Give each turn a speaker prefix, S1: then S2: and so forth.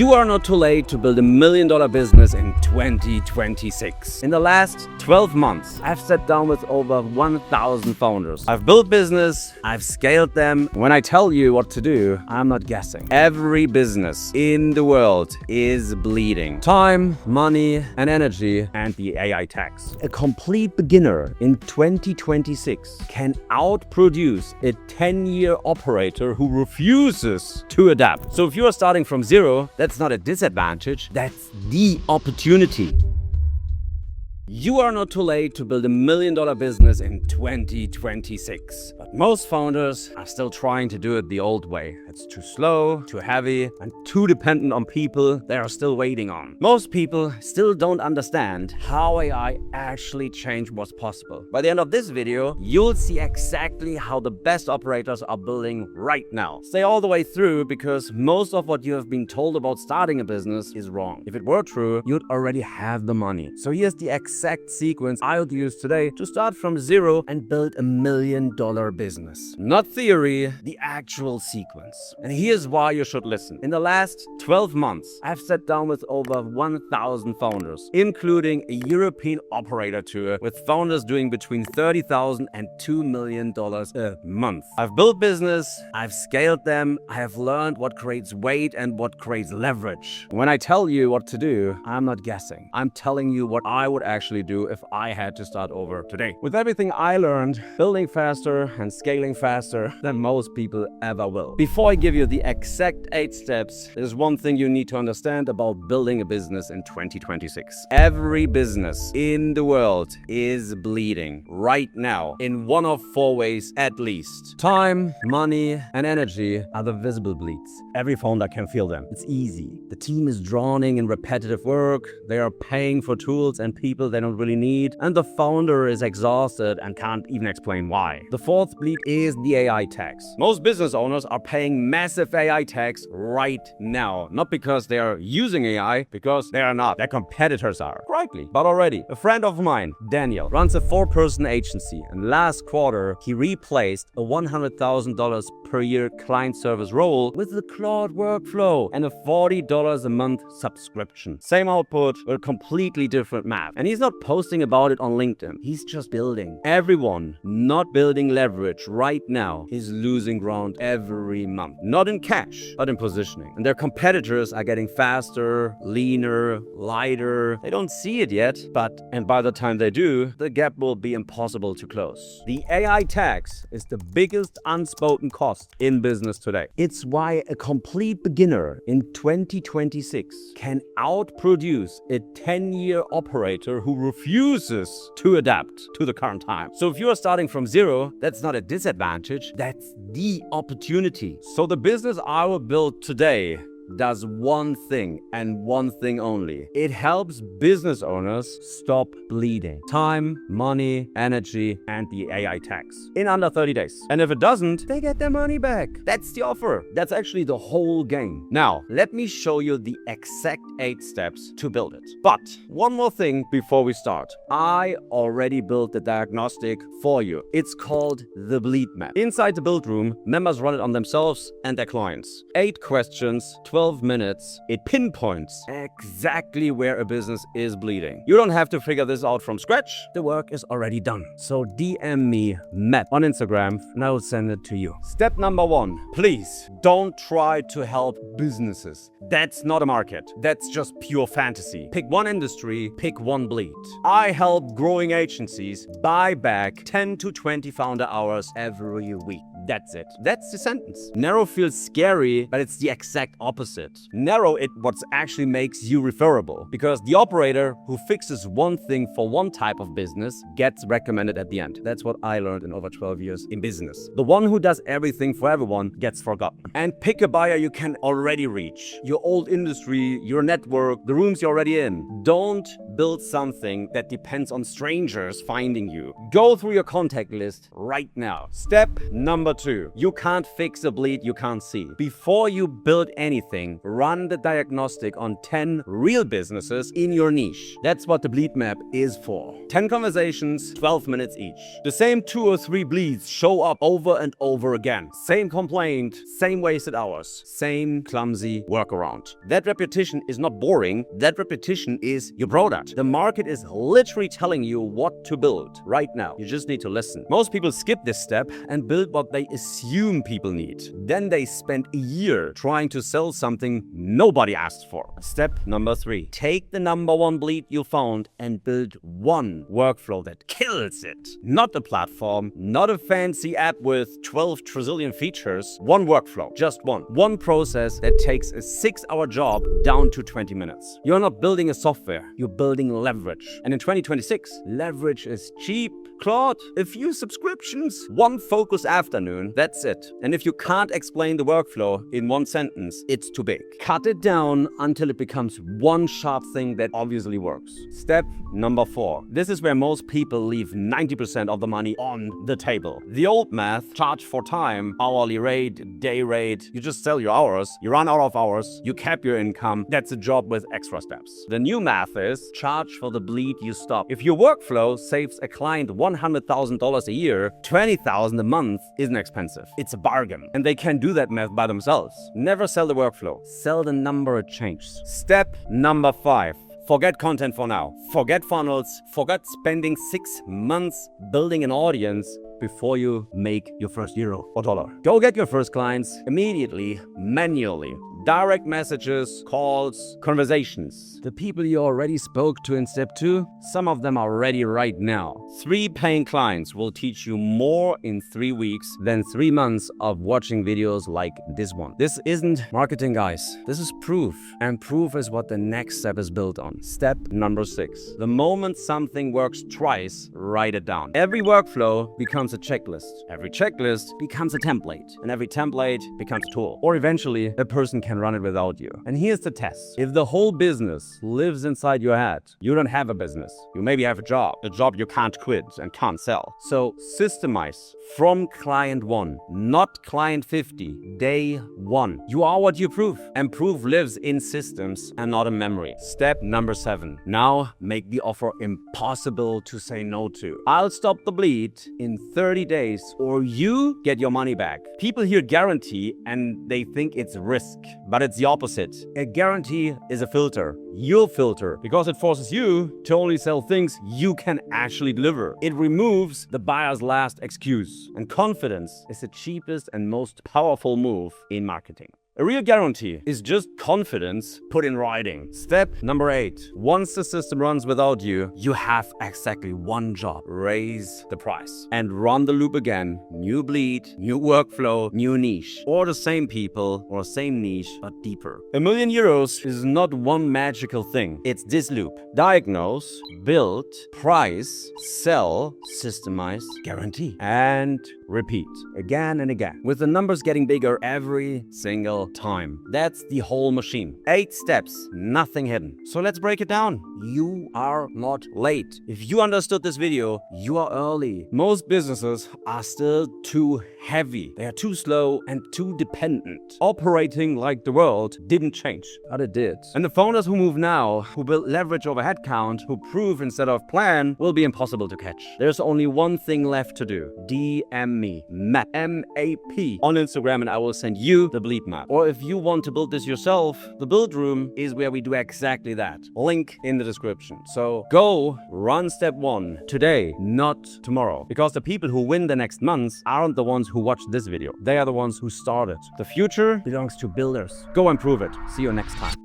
S1: You are not too late to build $1 million business in 2026. In the last 12 months, I've sat down with over 1,000 founders. I've built business, I've scaled them. When I tell you what to do, I'm not guessing. Every business in the world is bleeding time, money, and energy, and the AI tax. A complete beginner in 2026 can outproduce a 10-year operator who refuses to adapt. So if you are starting from zero, that's not a disadvantage, that's the opportunity. You are not too late to build $1 million business in 2026. But most founders are still trying to do it the old way. It's too slow, too heavy, and too dependent on people they are still waiting on. Most people still don't understand how AI actually changed what's possible. By the end of this video, you'll see exactly how the best operators are building right now. Stay all the way through because most of what you have been told about starting a business is wrong. If it were true, you'd already have the money. So here's the exact sequence I would use today to start from zero and build $1 million business. Not theory, the actual sequence. And here's why you should listen. In the last 12 months, I've sat down with over 1,000 founders, including a European operator tour with founders doing between $30,000 and $2 million a month. I've built business, I've scaled them, I have learned what creates weight and what creates leverage. When I tell you what to do, I'm not guessing. I'm telling you what I would actually do if I had to start over today. With everything I learned, building faster and scaling faster than most people ever will. Before I give you the exact 8 steps, there's one thing you need to understand about building a business in 2026. Every business in the world is bleeding right now in one of 4 ways at least. Time, money, and energy are the visible bleeds. Every founder can feel them. It's easy. The team is drowning in repetitive work. They are paying for tools and people they don't really need, and the founder is exhausted and can't even explain why. The 4th bleed is the AI tax. Most business owners are paying massive AI tax right now, not because they are using AI, because they are not. Their competitors are. Rightly, but already. A friend of mine, Daniel, runs a 4-person agency, and last quarter he replaced a $100,000 per year client service role with the Claude workflow and a $40 a month subscription. Same output, but a completely different map. And he's not posting about it on LinkedIn. He's just building. Everyone not building leverage right now is losing ground every month. Not in cash, but in positioning. And their competitors are getting faster, leaner, lighter. They don't see it yet, and by the time they do, the gap will be impossible to close. The AI tax is the biggest unspoken cost in business today. It's why a complete beginner in 2026 can outproduce a 10-year operator who refuses to adapt to the current time. So if you are starting from zero, that's not a disadvantage, that's the opportunity. So the business I will build today does one thing and one thing only. It helps business owners stop bleeding time, money, energy, and the AI tax in under 30 days. And if it doesn't, they get their money back. That's the offer. That's actually the whole game. Now, let me show you the exact 8 steps to build it. But one more thing before we start. I already built the diagnostic for you. It's called the Bleed Map. Inside the build room, members run it on themselves and their clients. 8 questions, 12 minutes, it pinpoints exactly where a business is bleeding. You don't have to figure this out from scratch. The work is already done. So DM me Matt on Instagram and I will send it to you. Step number 1, please don't try to help businesses. That's not a market. That's just pure fantasy. Pick one industry, pick one bleed. I help growing agencies buy back 10 to 20 founder hours every week. That's it. That's the sentence. Narrow feels scary, but it's the exact opposite. Narrow it what actually makes you referable, because the operator who fixes one thing for one type of business gets recommended at the end. That's what I learned in over 12 years in business. The one who does everything for everyone gets forgotten. And pick a buyer you can already reach. Your old industry, your network, the rooms you're already in. Don't build something that depends on strangers finding you. Go through your contact list right now. Step number 2, you can't fix a bleed you can't see. Before you build anything, run the diagnostic on 10 real businesses in your niche. That's what the bleed map is for. 10 conversations, 12 minutes each. The same 2 or 3 bleeds show up over and over again. Same complaint, same wasted hours, same clumsy workaround. That repetition is not boring, that repetition is your product. The market is literally telling you what to build right now. You just need to listen. Most people skip this step and build what they assume people need. Then they spend a year trying to sell something nobody asked for. Step number 3. Take the number 1 bleed you found and build one workflow that kills it. Not a platform, not a fancy app with 12 trillion features. One workflow, just one. One process that takes a 6-hour job down to 20 minutes. You're not building a software, you're building leverage. And in 2026, leverage is cheap. Claude, a few subscriptions, one focus afternoon, that's it. And if you can't explain the workflow in one sentence, it's too big. Cut it down until it becomes one sharp thing that obviously works. Step number 4. This is where most people leave 90% of the money on the table. The old math, charge for time, hourly rate, day rate, you just sell your hours, you run out of hours, you cap your income, that's a job with extra steps. The new math is charge for the bleed you stop. If your workflow saves a client $100,000 a year, $20,000 a month isn't expensive. It's a bargain. And they can do that math by themselves. Never sell the workflow. Sell the number it changes. Step number 5. Forget content for now. Forget funnels. Forget spending 6 months building an audience before you make your first euro or dollar. Go get your first clients immediately, manually. Direct messages, calls, conversations. The people you already spoke to in step 2, some of them are ready right now. 3 paying clients will teach you more in 3 weeks than 3 months of watching videos like this one. This isn't marketing, guys. This is proof. And proof is what the next step is built on. Step number 6. The moment something works twice, write it down. Every workflow becomes a checklist. Every checklist becomes a template. And every template becomes a tool. Or eventually, a person can run it without you. And here's the test. If the whole business lives inside your head, you don't have a business. You maybe have a job you can't quit and can't sell. So systemize from client 1, not client 50, day 1. You are what you prove. And proof lives in systems and not in memory. Step number 7. Now make the offer impossible to say no to. I'll stop the bleed in 30 days or you get your money back. People hear guarantee and they think it's risk. But it's the opposite. A guarantee is a filter. You'll filter because it forces you to only sell things you can actually deliver. It removes the buyer's last excuse. And confidence is the cheapest and most powerful move in marketing. A real guarantee is just confidence put in writing. Step number 8. Once the system runs without you, you have exactly one job. Raise the price. And run the loop again. New bleed, new workflow, new niche. Or the same people or same niche, but deeper. €1 million is not one magical thing. It's this loop. Diagnose, build, price, sell, systemize, guarantee. And repeat. Again and again. With the numbers getting bigger every single time. That's the whole machine. 8 steps, nothing hidden. So let's break it down. You are not late. If you understood this video, you are early. Most businesses are still too heavy. They are too slow and too dependent. Operating like the world didn't change, but it did. And the founders who move now, who build leverage over headcount, who prove instead of plan, will be impossible to catch. There's only one thing left to do. DM me, MAP, M-A-P, on Instagram and I will send you the bleed map. Or if you want to build this yourself, the build room is where we do exactly that. Link in the description. So go run step 1 today, not tomorrow. Because the people who win the next months aren't the ones who watch this video. They are the ones who started. The future belongs to builders. Go and prove it. See you next time.